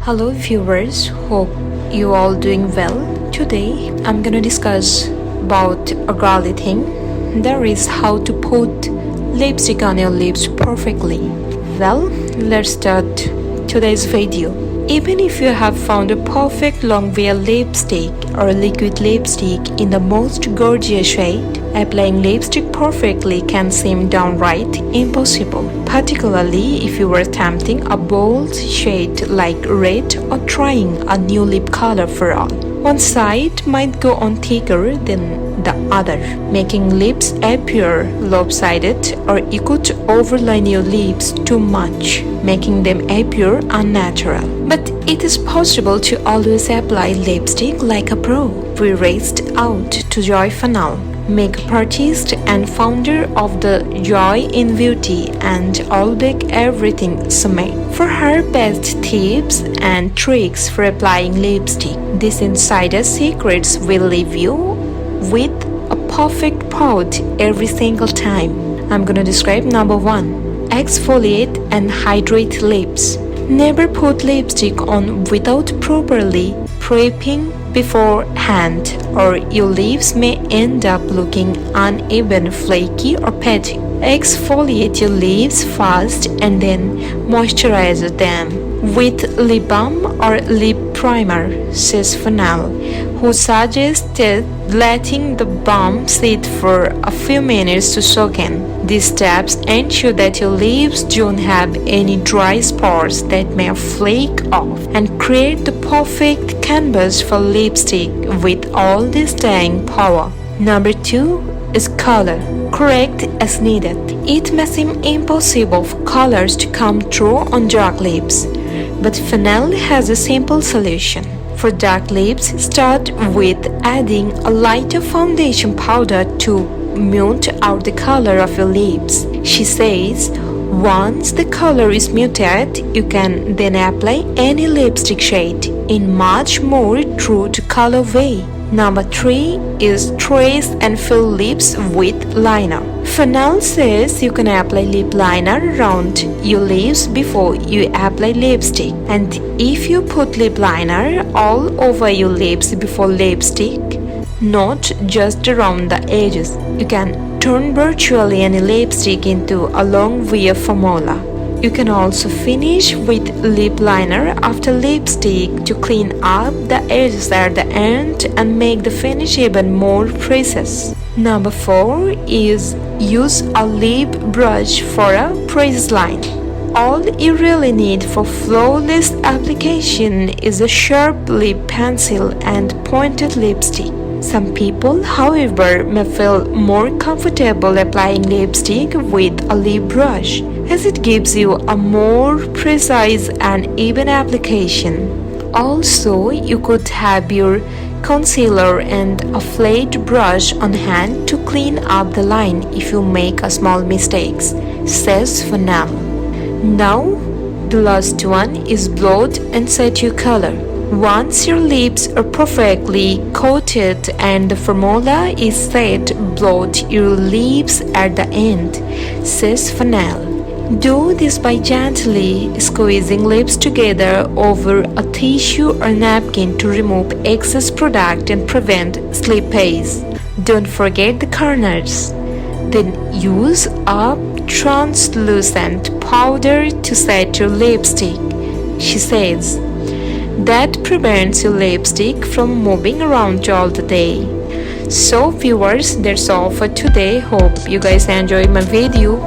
Hello viewers, hope you all doing well. Today I'm gonna discuss about a girly thing, that is how to put lipstick on your lips perfectly. Well, let's start today's video. Even if you have found a perfect long wear lipstick or liquid lipstick in the most gorgeous shade, applying lipstick perfectly can seem downright impossible, particularly if you are attempting a bold shade like red or trying a new lip color for all. One side might go on thicker than the other, making lips appear lopsided, or you could overline your lips too much, making them appear unnatural. But it is possible to always apply lipstick like a pro. We raced out to Joy Funnel, makeup artist and founder of the Joy in Beauty and Allback Everything Summit, for her best tips and tricks for applying lipstick. These insider secrets will leave you with a perfect pout every single time. I'm gonna describe number 1. Exfoliate and hydrate lips. Never put lipstick on without properly prepping beforehand, or your lips may end up looking uneven, flaky, or patchy. Exfoliate your lips first and then moisturize them with lip balm or lip primer, says Funnel, who suggested letting the balm sit for a few minutes to soak in. These steps ensure that your lips don't have any dry spots that may flake off, and create the perfect canvas for lipstick with all the staying power. Number 2 is color. Correct as needed. It may seem impossible for colors to come through on dark lips, but Funnel has a simple solution. For dark lips, start with adding a lighter foundation powder to mute out the color of your lips. She says, once the color is muted, you can then apply any lipstick shade in much more true to color way. Number 3 is trace and fill lips with liner. Funnel says you can apply lip liner around your lips before you apply lipstick. And if you put lip liner all over your lips before lipstick, not just around the edges, you can turn virtually any lipstick into a long wear formula. You can also finish with lip liner after lipstick to clean up the edges at the end and make the finish even more precise. Number 4 is use a lip brush for a crease line. All you really need for flawless application is a sharp lip pencil and pointed lipstick. Some people, however, may feel more comfortable applying lipstick with a lip brush, as it gives you a more precise and even application. Also, you could have your concealer and a flat brush on hand to clean up the line if you make a small mistakes, says Funnel. Now, the last one is Bloat and set your color. Once your lips are perfectly coated and the formula is set, bloat your lips at the end, says Funnel. Do this by gently squeezing lips together over a tissue or napkin to remove excess product and prevent slippage. Don't forget the corners. Then use a translucent powder to set your lipstick, she says. That prevents your lipstick from moving around all the day. So viewers, that's all for today. Hope you guys enjoyed my video.